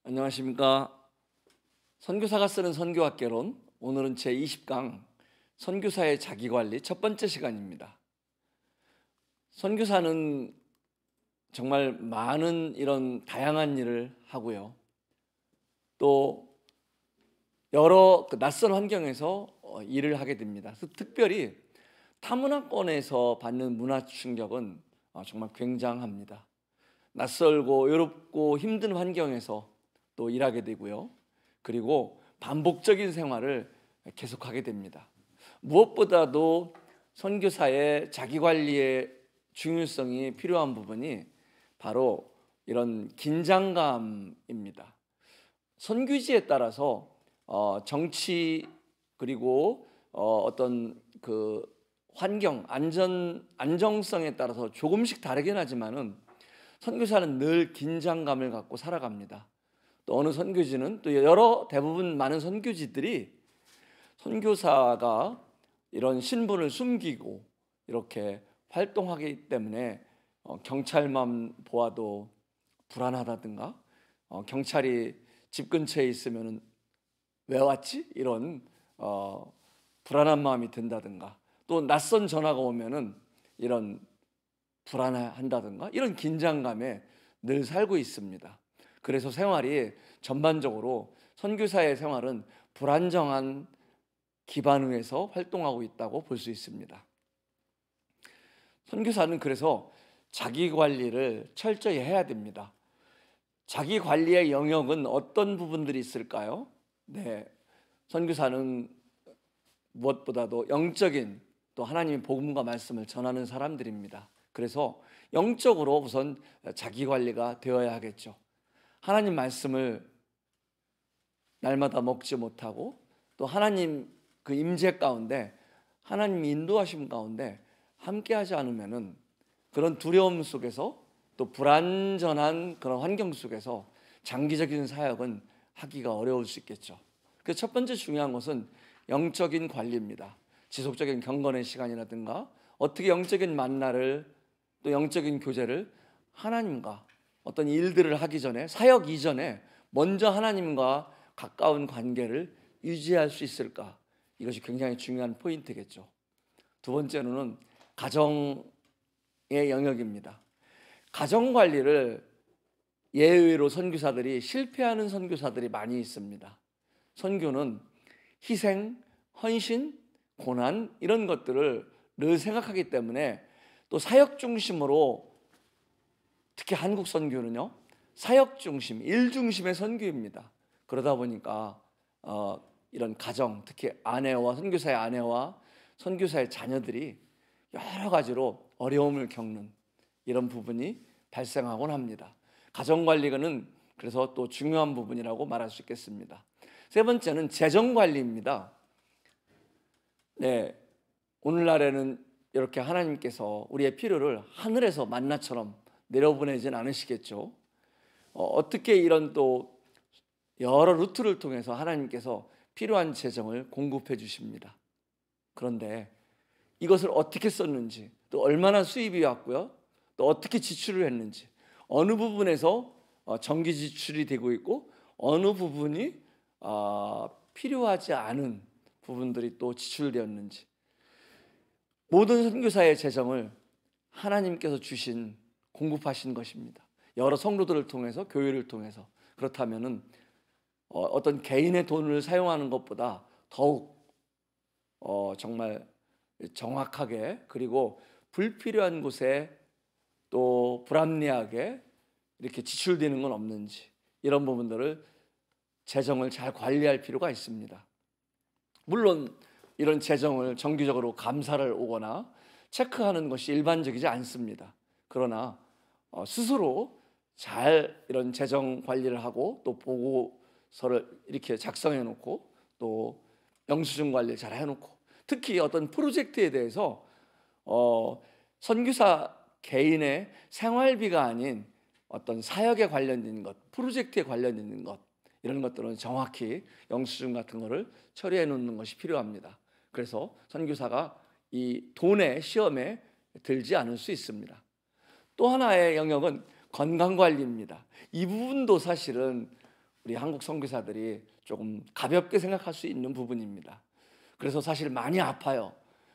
안녕하십니까. 선교사가 쓰는 선교학개론, 오늘은 제20강 선교사의 자기관리 첫 번째 시간입니다. 선교사는 정말 많은 이런 다양한 일을 하고요, 또 여러 낯선 환경에서 일을 하게 됩니다. 특별히 타문화권에서 받는 문화 충격은 정말 굉장합니다. 낯설고 외롭고 힘든 환경에서 또 일하게 되고요, 그리고 반복적인 생활을 계속하게 됩니다. 무엇보다도 선교사의 자기관리의 중요성이 필요한 부분이 바로 이런 긴장감입니다. 선교지에 따라서 정치, 그리고 어떤 그 환경, 안정성에 따라서 조금씩 다르긴 하지만은 선교사는 늘 긴장감을 갖고 살아갑니다. 또 어느 선교지는, 또 대부분 많은 선교지들이 선교사가 이런 신분을 숨기고 이렇게 활동하기 때문에 경찰만 보아도 불안하다든가, 경찰이 집 근처에 있으면 왜 왔지? 이런 불안한 마음이 든다든가, 또 낯선 전화가 오면은 이런 불안한다든가, 이런 긴장감에 늘 살고 있습니다. 그래서 생활이 전반적으로, 선교사의 생활은 불안정한 기반 위에서 활동하고 있다고 볼 수 있습니다. 선교사는 그래서 자기 관리를 철저히 해야 됩니다. 자기 관리의 영역은 어떤 부분들이 있을까요? 선교사는 무엇보다도 영적인, 또 하나님의 복음과 말씀을 전하는 사람들입니다. 그래서 영적으로 우선 자기 관리가 되어야 하겠죠. 하나님 말씀을 날마다 먹지 못하고, 또 하나님 그 임재 가운데, 하나님 인도하심 가운데 함께하지 않으면은 그런 두려움 속에서, 또 불안전한 그런 환경 속에서 장기적인 사역은 하기가 어려울 수 있겠죠. 그 첫 번째 중요한 것은 영적인 관리입니다. 지속적인 경건의 시간이라든가, 어떻게 영적인 만나를, 또 영적인 교제를 하나님과 어떤 일들을 하기 전에, 사역 이전에 먼저 하나님과 가까운 관계를 유지할 수 있을까? 이것이 굉장히 중요한 포인트겠죠. 두 번째로는 가정의 영역입니다. 가정 관리를 예외로 선교사들이 실패하는 선교사들이 많이 있습니다. 선교는 희생, 헌신, 고난, 이런 것들을 늘 생각하기 때문에, 또 사역 중심으로, 특히 한국 선교는요, 사역 중심, 일 중심의 선교입니다. 그러다 보니까 이런 가정, 특히 선교사의 아내와 선교사의 자녀들이 여러 가지로 어려움을 겪는 이런 부분이 발생하곤 합니다. 가정관리는 그래서 또 중요한 부분이라고 말할 수 있겠습니다. 세 번째는 재정관리입니다. 오늘날에는 이렇게 하나님께서 우리의 필요를 하늘에서 만나처럼 내려보내진 않으시겠죠. 어떻게 이런 또 여러 루트를 통해서 하나님께서 필요한 재정을 공급해 주십니다. 그런데 이것을 어떻게 썼는지, 또 얼마나 수입이 왔고요, 또 어떻게 지출을 했는지, 어느 부분에서 정기 지출이 되고 있고, 어느 부분이 필요하지 않은 부분들이 또 지출되었는지, 모든 선교사의 재정을 하나님께서 공급하신 것입니다. 여러 성도들을 통해서, 교회를 통해서. 그렇다면은 어떤 개인의 돈을 사용하는 것보다 더욱 정말 정확하게, 그리고 불필요한 곳에 또 불합리하게 이렇게 지출되는 건 없는지, 이런 부분들을, 재정을 잘 관리할 필요가 있습니다. 물론 이런 재정을 정기적으로 감사를 오거나 체크하는 것이 일반적이지 않습니다. 그러나 스스로 잘 이런 재정 관리를 하고, 또 보고서를 이렇게 작성해 놓고, 또 영수증 관리를 잘 해놓고, 특히 어떤 프로젝트에 대해서 선교사 개인의 생활비가 아닌 어떤 사역에 관련된 것, 프로젝트에 관련된 것, 이런 것들은 정확히 영수증 같은 거를 처리해 놓는 것이 필요합니다. 그래서 선교사가 이 돈의 시험에 들지 않을 수 있습니다. 또 하나의 영역은 건강관리입니다. 이 부분도 사실은 우리 한국 선교사들이 조금 가볍게 생각할 수 있는 부분입니다. 그래서 사실 많이 아파요.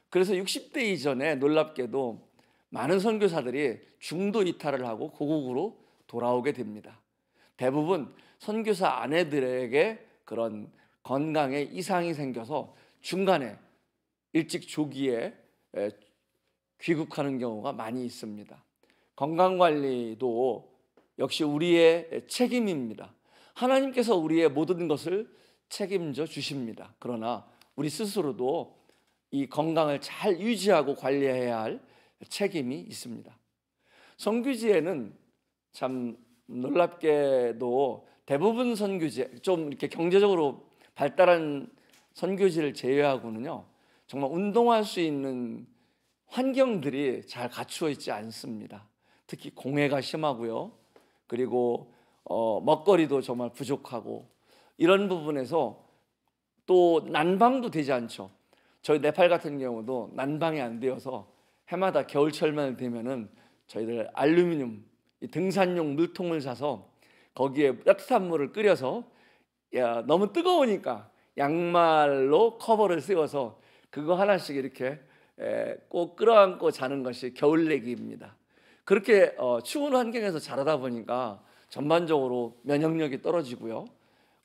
그래서 60대 이전에 놀랍게도 많은 선교사들이 중도 이탈을 하고 고국으로 돌아오게 됩니다. 대부분 선교사 아내들에게 그런 건강에 이상이 생겨서 중간에 일찍 조기에 귀국하는 경우가 많이 있습니다. 건강관리도 역시 우리의 책임입니다. 하나님께서 우리의 모든 것을 책임져 주십니다. 그러나 우리 스스로도 이 건강을 잘 유지하고 관리해야 할 책임이 있습니다. 선교지에는 참 놀랍게도 대부분 선교지, 좀 이렇게 경제적으로 발달한 선교지를 제외하고는요, 정말 운동할 수 있는 환경들이 잘 갖추어 있지 않습니다. 특히 공해가 심하고요. 그리고 먹거리도 정말 부족하고, 이런 부분에서 또 난방도 되지 않죠. 저희 네팔 같은 경우도 난방이 안 되어서 해마다 겨울철만 되면은 저희들 알루미늄 등산용 물통을 사서 거기에 따뜻한 물을 끓여서, 너무 뜨거우니까 양말로 커버를 씌워서 그거 하나씩 이렇게 꼭 끌어안고 자는 것이 겨울내기입니다. 그렇게 추운 환경에서 자라다 보니까 전반적으로 면역력이 떨어지고요,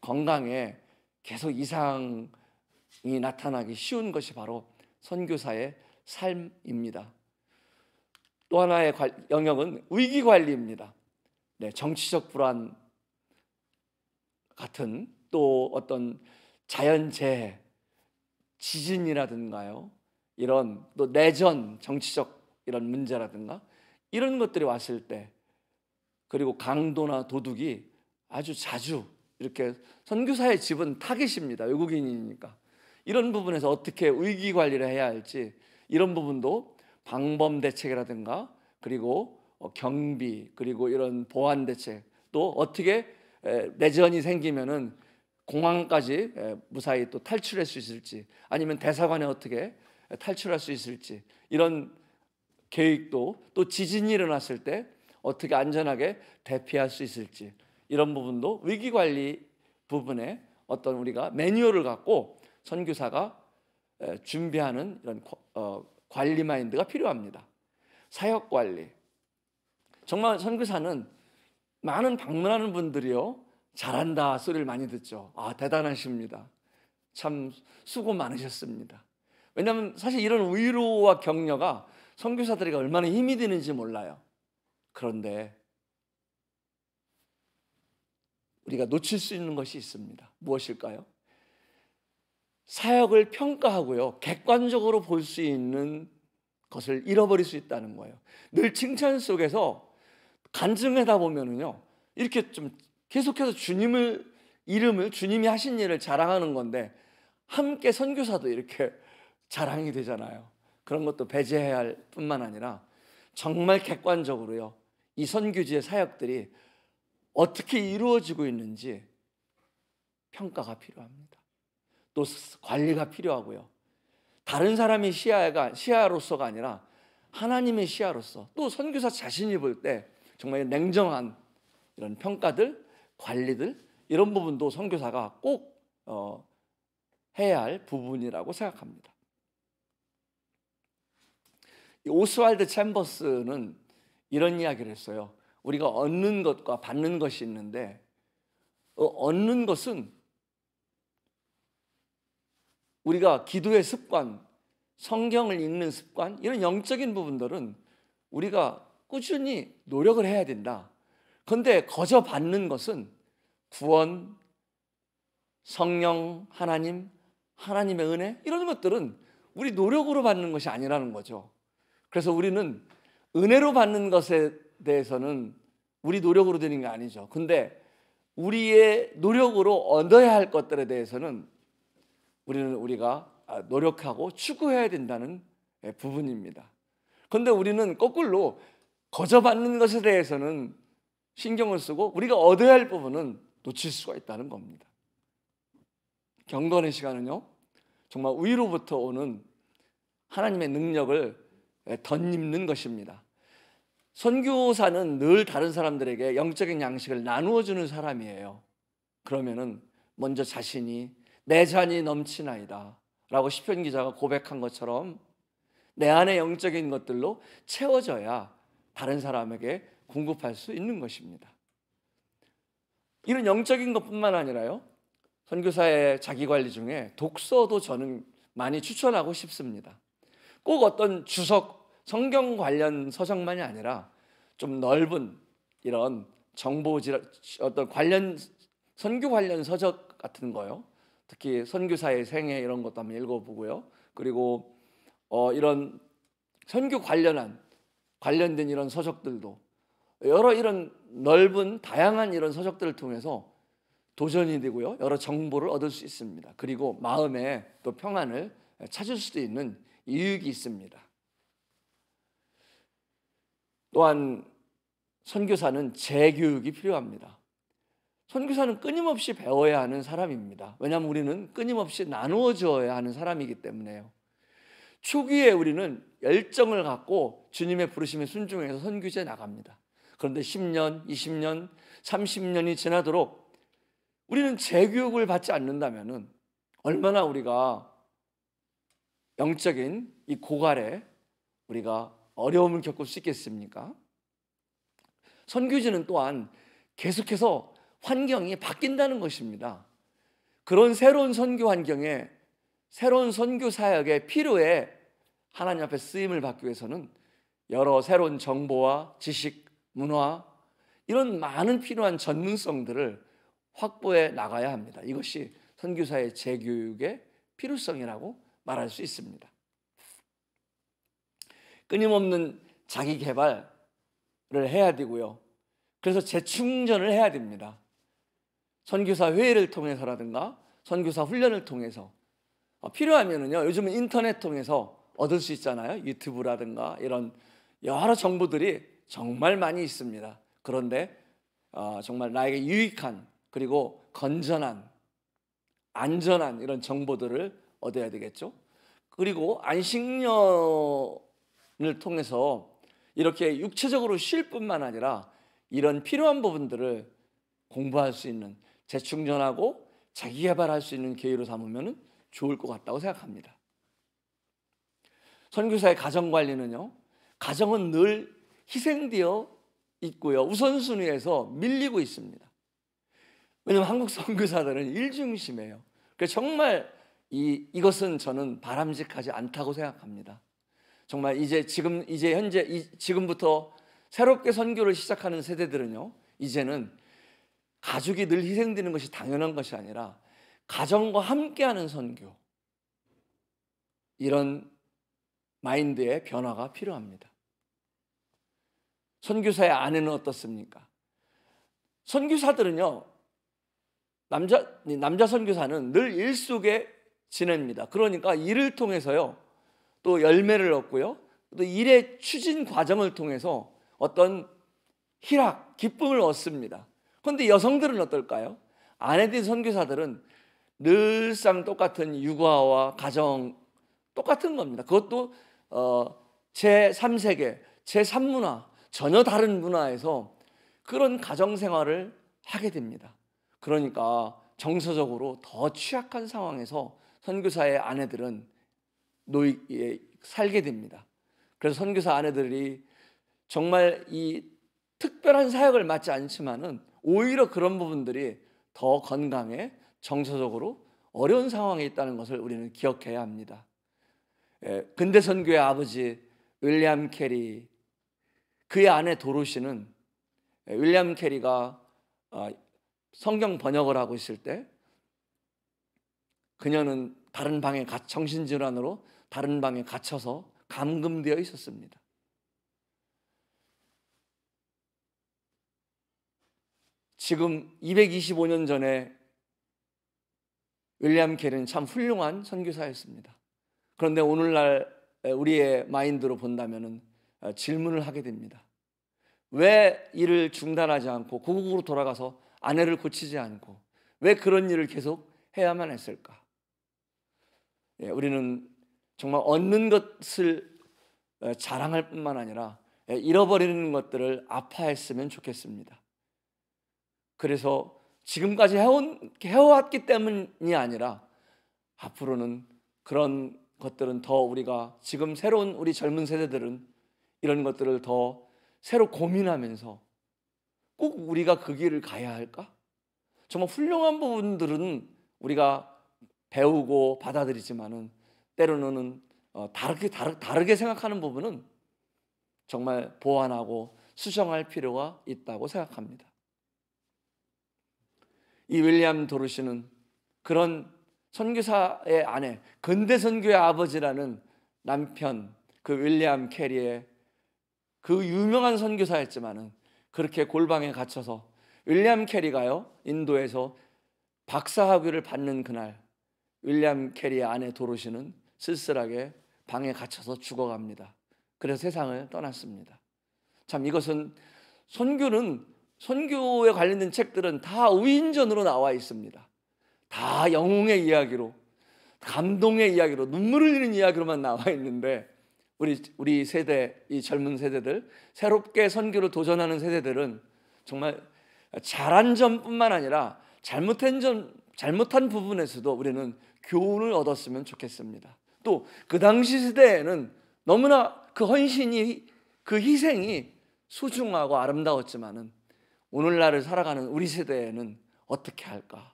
건강에 계속 이상이 나타나기 쉬운 것이 바로 선교사의 삶입니다. 또 하나의 영역은 위기관리입니다. 정치적 불안 같은, 또 어떤 자연재해, 지진이라든가요, 이런 또 내전, 정치적 이런 문제라든가 이런 것들이 왔을 때, 그리고 강도나 도둑이 아주 자주 이렇게 선교사의 집은 타깃입니다. 외국인이니까. 이런 부분에서 어떻게 위기 관리를 해야 할지, 이런 부분도 방범 대책이라든가, 그리고 경비, 그리고 이런 보안 대책, 또 어떻게 내전이 생기면은 공항까지 무사히 또 탈출할 수 있을지, 아니면 대사관에 어떻게 탈출할 수 있을지, 이런 계획도, 또 지진이 일어났을 때 어떻게 안전하게 대피할 수 있을지, 이런 부분도 위기관리 부분에 어떤 우리가 매뉴얼을 갖고 선교사가 준비하는 이런 관리 마인드가 필요합니다. 사역관리, 정말 선교사는 많은 방문하는 분들이요, 잘한다 소리를 많이 듣죠. 대단하십니다. 참 수고 많으셨습니다. 왜냐하면 사실 이런 위로와 격려가 선교사들이 얼마나 힘이 되는지 몰라요. 그런데 우리가 놓칠 수 있는 것이 있습니다. 무엇일까요? 사역을 평가하고요, 객관적으로 볼 수 있는 것을 잃어버릴 수 있다는 거예요. 늘 칭찬 속에서 간증하다 보면은요, 이렇게 좀 계속해서 이름을 주님이 하신 일을 자랑하는 건데, 함께 선교사도 이렇게 자랑이 되잖아요. 그런 것도 배제해야 할 뿐만 아니라 정말 객관적으로요, 이 선교지의 사역들이 어떻게 이루어지고 있는지 평가가 필요합니다. 또 관리가 필요하고요, 다른 사람의 시야로서가 아니라 하나님의 시야로서, 또 선교사 자신이 볼 때 정말 냉정한 이런 평가들, 관리들, 이런 부분도 선교사가 꼭 해야 할 부분이라고 생각합니다. 오스왈드 챔버스는 이런 이야기를 했어요. 우리가 얻는 것과 받는 것이 있는데, 얻는 것은 우리가 기도의 습관, 성경을 읽는 습관, 이런 영적인 부분들은 우리가 꾸준히 노력을 해야 된다. 그런데 거저 받는 것은 구원, 성령, 하나님의 은혜, 이런 것들은 우리 노력으로 받는 것이 아니라는 거죠. 그래서 우리는 은혜로 받는 것에 대해서는 우리 노력으로 되는 게 아니죠. 근데 우리의 노력으로 얻어야 할 것들에 대해서는 우리가 노력하고 추구해야 된다는 부분입니다. 그런데 우리는 거꾸로 거저 받는 것에 대해서는 신경을 쓰고 우리가 얻어야 할 부분은 놓칠 수가 있다는 겁니다. 경건의 시간은요, 정말 위로부터 오는 하나님의 능력을 덧입는 것입니다. 선교사는 늘 다른 사람들에게 영적인 양식을 나누어 주는 사람이에요. 그러면은 먼저 자신이 내 잔이 넘치나이다 라고 시편 기자가 고백한 것처럼 내 안의 영적인 것들로 채워져야 다른 사람에게 공급할 수 있는 것입니다. 이런 영적인 것뿐만 아니라요, 선교사의 자기관리 중에 독서도 저는 많이 추천하고 싶습니다. 꼭 어떤 주석, 성경 관련 서적만이 아니라 좀 넓은 이런 어떤 선교 관련 서적 같은 거요. 특히 선교사의 생애 이런 것도 한번 읽어보고요. 그리고 이런 선교 관련된 이런 서적들도 여러 이런 넓은 다양한 이런 서적들을 통해서 도전이 되고요. 여러 정보를 얻을 수 있습니다. 그리고 마음에 또 평안을 찾을 수도 있는 유익이 있습니다. 또한 선교사는 재교육이 필요합니다. 선교사는 끊임없이 배워야 하는 사람입니다. 왜냐하면 우리는 끊임없이 나누어 주어야 하는 사람이기 때문에요. 초기에 우리는 열정을 갖고 주님의 부르심에 순종해서 선교지에 나갑니다. 그런데 10년, 20년, 30년이 지나도록 우리는 재교육을 받지 않는다면 얼마나 우리가 영적인 이 고갈에 우리가 어려움을 겪을 수 있겠습니까? 선교지는 또한 계속해서 환경이 바뀐다는 것입니다. 그런 새로운 선교 환경에 새로운 선교 사역의 필요에 하나님 앞에 쓰임을 받기 위해서는 여러 새로운 정보와 지식, 문화 이런 많은 필요한 전문성들을 확보해 나가야 합니다. 이것이 선교사의 재교육의 필요성이라고 말할 수 있습니다. 끊임없는 자기 개발을 해야 되고요. 그래서 재충전을 해야 됩니다. 선교사 회의를 통해서라든가 선교사 훈련을 통해서 필요하면은요, 요즘은 인터넷 통해서 얻을 수 있잖아요. 유튜브라든가 이런 여러 정보들이 정말 많이 있습니다. 그런데 정말 나에게 유익한 그리고 건전한 안전한 이런 정보들을 얻어야 되겠죠. 그리고 안식년을 통해서 이렇게 육체적으로 쉴 뿐만 아니라 이런 필요한 부분들을 공부할 수 있는, 재충전하고 자기 개발할 수 있는 기회로 삼으면 좋을 것 같다고 생각합니다. 선교사의 가정관리는요, 가정은 늘 희생되어 있고요, 우선순위에서 밀리고 있습니다. 왜냐하면 한국 선교사들은 일중심이에요. 그래서 정말 이것은 저는 바람직하지 않다고 생각합니다. 정말 지금부터 새롭게 선교를 시작하는 세대들은요, 이제는 가족이 늘 희생되는 것이 당연한 것이 아니라 가정과 함께하는 선교, 이런 마인드의 변화가 필요합니다. 선교사의 아내는 어떻습니까? 선교사들은요, 남자 선교사는 늘 일 속에 지냅니다. 그러니까 일을 통해서요, 또 열매를 얻고요, 또 일의 추진 과정을 통해서 어떤 희락, 기쁨을 얻습니다. 그런데 여성들은 어떨까요? 아내된 선교사들은 늘상 똑같은 육아와 가정 똑같은 겁니다. 그것도 제3세계, 제3문화, 전혀 다른 문화에서 그런 가정생활을 하게 됩니다. 그러니까 정서적으로 더 취약한 상황에서 선교사의 아내들은 살게 됩니다. 그래서 선교사 아내들이 정말 이 특별한 사역을 맡지 않지만은 오히려 그런 부분들이 더 건강해 정서적으로 어려운 상황에 있다는 것을 우리는 기억해야 합니다. 근대 선교의 아버지 윌리엄 캐리, 그의 아내 도로시는 윌리엄 캐리가 성경 번역을 하고 있을 때 그녀는 다른 방에 정신질환으로 다른 방에 갇혀서 감금되어 있었습니다. 지금 225년 전에 윌리엄 캐리는 참 훌륭한 선교사였습니다. 그런데 오늘날 우리의 마인드로 본다면 질문을 하게 됩니다. 왜 일을 중단하지 않고 고국으로 돌아가서 아내를 고치지 않고 왜 그런 일을 계속 해야만 했을까? 우리는 정말 얻는 것을 자랑할 뿐만 아니라 잃어버리는 것들을 아파했으면 좋겠습니다. 그래서 지금까지 해왔기 때문이 아니라 앞으로는 그런 것들은 더 우리가 지금 새로운 우리 젊은 세대들은 이런 것들을 더 새로 고민하면서 꼭 우리가 그 길을 가야 할까? 정말 훌륭한 부분들은 우리가 배우고 받아들이지만은 때로는 다르게 생각하는 부분은 정말 보완하고 수정할 필요가 있다고 생각합니다. 이 윌리엄 도르시는 그런 선교사의 아내, 근대 선교의 아버지라는 남편 그 윌리엄 캐리의 그 유명한 선교사였지만은 그렇게 골방에 갇혀서 윌리엄 캐리가요 인도에서 박사학위를 받는 그날 윌리엄 캐리의 아내 도로시는 쓸쓸하게 방에 갇혀서 죽어갑니다. 그래서 세상을 떠났습니다. 참 이것은 선교에 관련된 책들은 다 우인전으로 나와 있습니다. 다 영웅의 이야기로, 감동의 이야기로, 눈물을 흘리는 이야기로만 나와 있는데 우리 세대, 이 젊은 세대들, 새롭게 선교를 도전하는 세대들은 정말 잘한 점뿐만 아니라 잘못한 부분에서도 우리는 교훈을 얻었으면 좋겠습니다. 또 그 당시 시대에는 너무나 그 헌신이, 그 희생이 소중하고 아름다웠지만은 오늘날을 살아가는 우리 세대에는 어떻게 할까?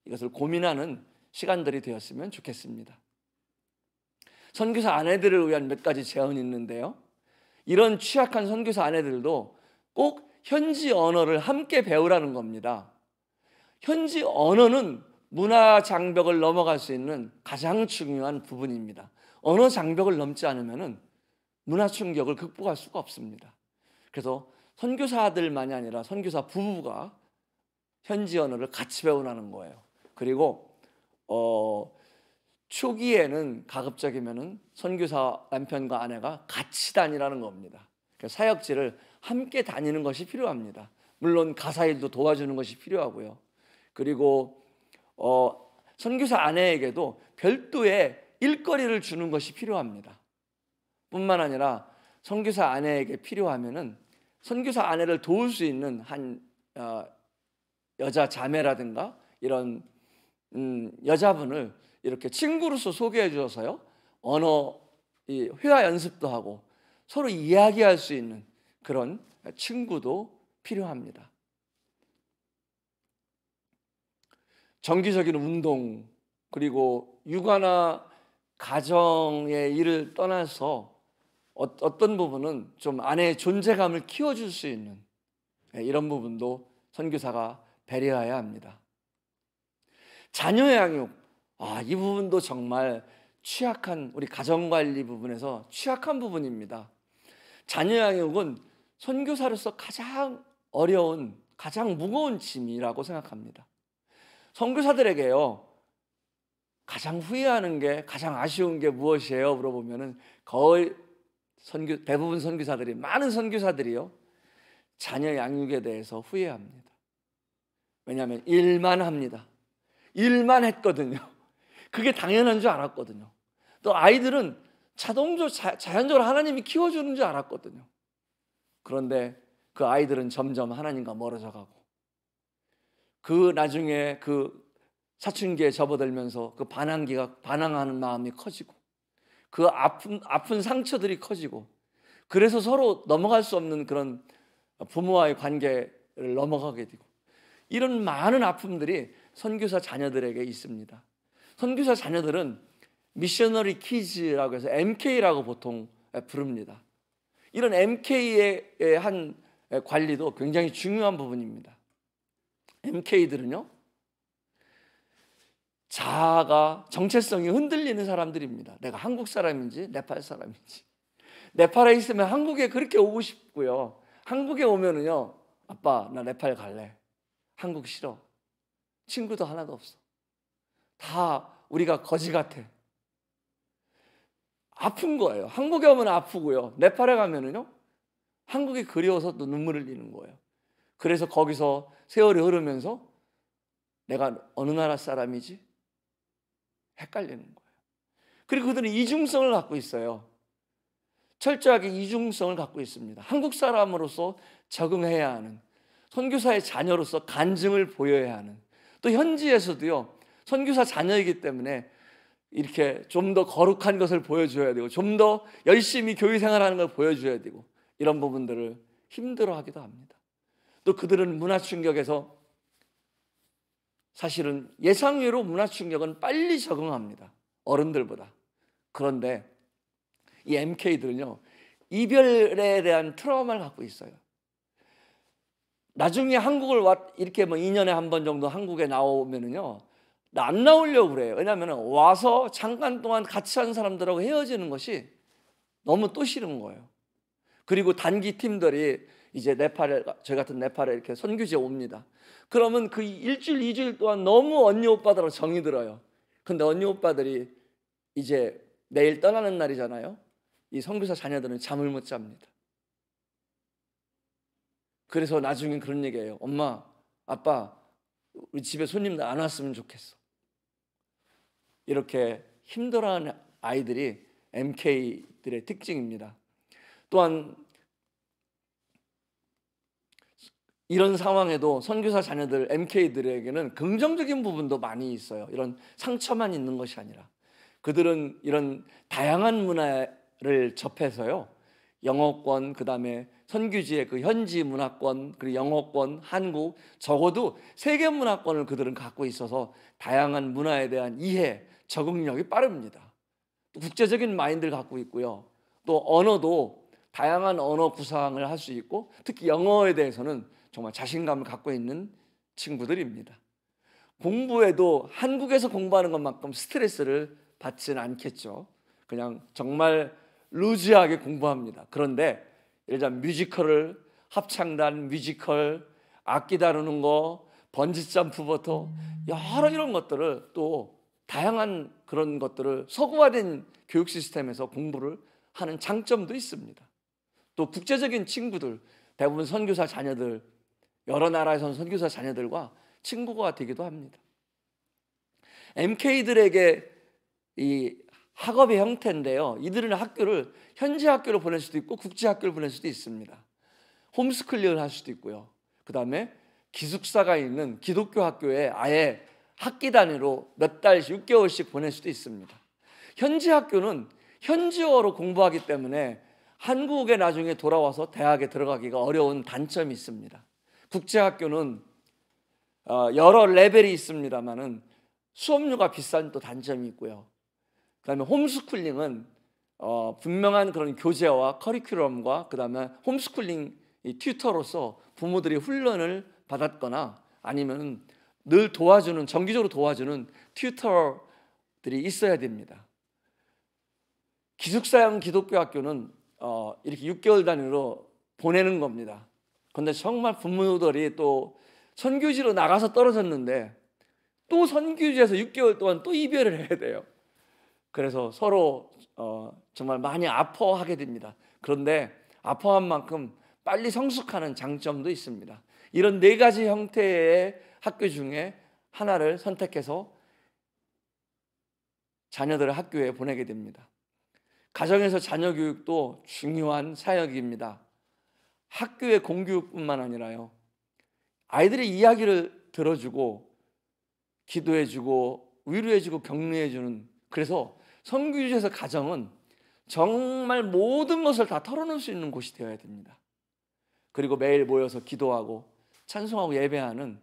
이것을 고민하는 시간들이 되었으면 좋겠습니다. 선교사 아내들을 위한 몇 가지 제언이 있는데요. 이런 취약한 선교사 아내들도 꼭 현지 언어를 함께 배우라는 겁니다. 현지 언어는 문화 장벽을 넘어갈 수 있는 가장 중요한 부분입니다. 언어 장벽을 넘지 않으면 문화 충격을 극복할 수가 없습니다. 그래서 선교사들만이 아니라 선교사 부부가 현지 언어를 같이 배우라는 거예요. 그리고 초기에는 가급적이면은 선교사 남편과 아내가 같이 다니라는 겁니다. 사역지를 함께 다니는 것이 필요합니다. 물론 가사일도 도와주는 것이 필요하고요. 그리고 선교사 아내에게도 별도의 일거리를 주는 것이 필요합니다. 뿐만 아니라 선교사 아내에게 필요하면은 선교사 아내를 도울 수 있는 한 여자 자매라든가 이런 여자분을 이렇게 친구로서 소개해 주어서요 언어 회화 연습도 하고 서로 이야기할 수 있는 그런 친구도 필요합니다. 정기적인 운동 그리고 육아나 가정의 일을 떠나서 어떤 부분은 좀 아내의 존재감을 키워줄 수 있는 이런 부분도 선교사가 배려해야 합니다. 자녀 양육, 이 부분도 정말 취약한 우리 가정관리 부분에서 취약한 부분입니다. 자녀 양육은 선교사로서 가장 어려운, 가장 무거운 짐이라고 생각합니다. 선교사들에게요 가장 후회하는 게, 가장 아쉬운 게 무엇이에요? 물어보면은 거의 대부분 선교사들이, 많은 선교사들이요 자녀 양육에 대해서 후회합니다. 왜냐하면 일만 합니다. 일만 했거든요. 그게 당연한 줄 알았거든요. 또 아이들은 자연적으로 하나님이 키워주는 줄 알았거든요. 그런데 그 아이들은 점점 하나님과 멀어져 가고 그 나중에 그 사춘기에 접어들면서 그 반항하는 마음이 커지고 그 아픈 상처들이 커지고 그래서 서로 넘어갈 수 없는 그런 부모와의 관계를 넘어가게 되고 이런 많은 아픔들이 선교사 자녀들에게 있습니다. 선교사 자녀들은 미셔너리 키즈라고 해서 MK라고 보통 부릅니다. 이런 MK의 한 관리도 굉장히 중요한 부분입니다. MK들은요 자아가, 정체성이 흔들리는 사람들입니다. 내가 한국 사람인지 네팔 사람인지. 네팔에 있으면 한국에 그렇게 오고 싶고요. 한국에 오면은요 아빠 나 네팔 갈래. 한국 싫어. 친구도 하나도 없어. 다 우리가 거지 같아. 아픈 거예요. 한국에 오면 아프고요. 네팔에 가면은요 한국이 그리워서 또 눈물을 흘리는 거예요. 그래서 거기서 세월이 흐르면서 내가 어느 나라 사람이지? 헷갈리는 거예요. 그리고 그들은 이중성을 갖고 있어요. 철저하게 이중성을 갖고 있습니다. 한국 사람으로서 적응해야 하는, 선교사의 자녀로서 간증을 보여야 하는, 또 현지에서도요 선교사 자녀이기 때문에 이렇게 좀 더 거룩한 것을 보여줘야 되고 좀 더 열심히 교회 생활하는 걸 보여줘야 되고 이런 부분들을 힘들어하기도 합니다. 또 그들은 문화 충격에서 사실은 예상외로 문화 충격은 빨리 적응합니다. 어른들보다. 그런데 이 MK들은요 이별에 대한 트라우마를 갖고 있어요. 나중에 한국을 이렇게 뭐 2년에 한 번 정도 한국에 나오면은요 안 나오려고 그래요. 왜냐하면 와서 잠깐 동안 같이 한 사람들하고 헤어지는 것이 너무 또 싫은 거예요. 그리고 단기 팀들이 이제 네팔에, 저희 같은 네팔에 이렇게 선교지에 옵니다. 그러면 그 일주일, 2주일 동안 너무 언니 오빠들하고 정이 들어요. 근데 언니 오빠들이 이제 내일 떠나는 날이잖아요. 이 선교사 자녀들은 잠을 못 잡니다. 그래서 나중에 그런 얘기해요. 엄마, 아빠, 우리 집에 손님들 안 왔으면 좋겠어. 이렇게 힘들어하는 아이들이 MK들의 특징입니다. 또한 이런 상황에도 선교사 자녀들 MK들에게는 긍정적인 부분도 많이 있어요. 이런 상처만 있는 것이 아니라 그들은 이런 다양한 문화를 접해서요 영어권, 그 다음에 선교지의 그 현지 문화권, 그리고 영어권, 한국, 적어도 세계 문화권을 그들은 갖고 있어서 다양한 문화에 대한 이해, 적응력이 빠릅니다. 또 국제적인 마인드를 갖고 있고요. 또 언어도 다양한 언어 구사을 할 수 있고 특히 영어에 대해서는 정말 자신감을 갖고 있는 친구들입니다. 공부에도 한국에서 공부하는 것만큼 스트레스를 받지는 않겠죠. 그냥 정말 루즈하게 공부합니다. 그런데 예를 들면 뮤지컬을, 합창단, 뮤지컬, 악기 다루는 거, 번지점프부터 여러 이런 것들을 또 다양한 그런 것들을 서구화된 교육 시스템에서 공부를 하는 장점도 있습니다. 또 국제적인 친구들, 대부분 선교사 자녀들, 여러 나라에서 선교사 자녀들과 친구가 되기도 합니다. MK들에게 이 학업의 형태인데요. 이들은 학교를 현지 학교로 보낼 수도 있고 국제 학교를 보낼 수도 있습니다. 홈스쿨링을 할 수도 있고요. 그 다음에 기숙사가 있는 기독교 학교에 아예 학기 단위로 몇 달씩 6개월씩 보낼 수도 있습니다. 현지 학교는 현지어로 공부하기 때문에 한국에 나중에 돌아와서 대학에 들어가기가 어려운 단점이 있습니다. 국제학교는 여러 레벨이 있습니다만은 수업료가 비싼 또 단점이 있고요. 그다음에 홈스쿨링은 분명한 그런 교재와 커리큘럼과 그다음에 홈스쿨링 이 튜터로서 부모들이 훈련을 받았거나 아니면 늘 도와주는 정기적으로 도와주는 튜터들이 있어야 됩니다. 기숙사형 기독교 학교는 이렇게 6개월 단위로 보내는 겁니다. 그런데 정말 부모들이 또 선교지로 나가서 떨어졌는데 또 선교지에서 6개월 동안 또 이별을 해야 돼요. 그래서 서로 정말 많이 아파하게 됩니다. 그런데 아파한 만큼 빨리 성숙하는 장점도 있습니다. 이런 네 가지 형태의 학교 중에 하나를 선택해서 자녀들을 학교에 보내게 됩니다. 가정에서 자녀 교육도 중요한 사역입니다. 학교의 공교육뿐만 아니라요. 아이들의 이야기를 들어주고 기도해주고 위로해주고 격려해주는, 그래서 선교지에서 가정은 정말 모든 것을 다 털어놓을 수 있는 곳이 되어야 됩니다. 그리고 매일 모여서 기도하고 찬송하고 예배하는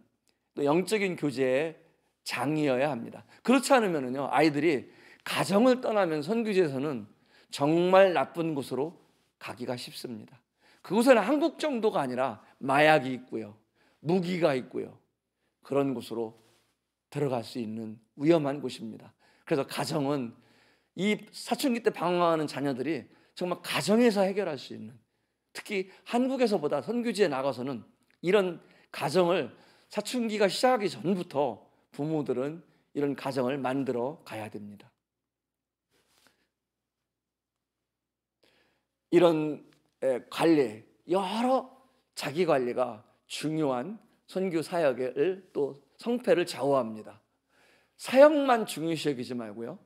또 영적인 교제의 장이어야 합니다. 그렇지 않으면요 아이들이 가정을 떠나면 선교지에서는 정말 나쁜 곳으로 가기가 쉽습니다. 그곳에는 한국 정도가 아니라 마약이 있고요, 무기가 있고요, 그런 곳으로 들어갈 수 있는 위험한 곳입니다. 그래서 가정은 이 사춘기 때 방황하는 자녀들이 정말 가정에서 해결할 수 있는, 특히 한국에서보다 선교지에 나가서는 이런 가정을 사춘기가 시작하기 전부터 부모들은 이런 가정을 만들어 가야 됩니다. 이런 관리, 여러 자기 관리가 중요한 선교 사역을 또 성패를 좌우합니다. 사역만 중요시 여기지 말고요,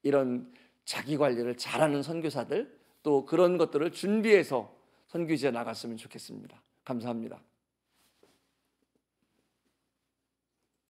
이런 자기 관리를 잘하는 선교사들 또 그런 것들을 준비해서 선교지에 나갔으면 좋겠습니다. 감사합니다.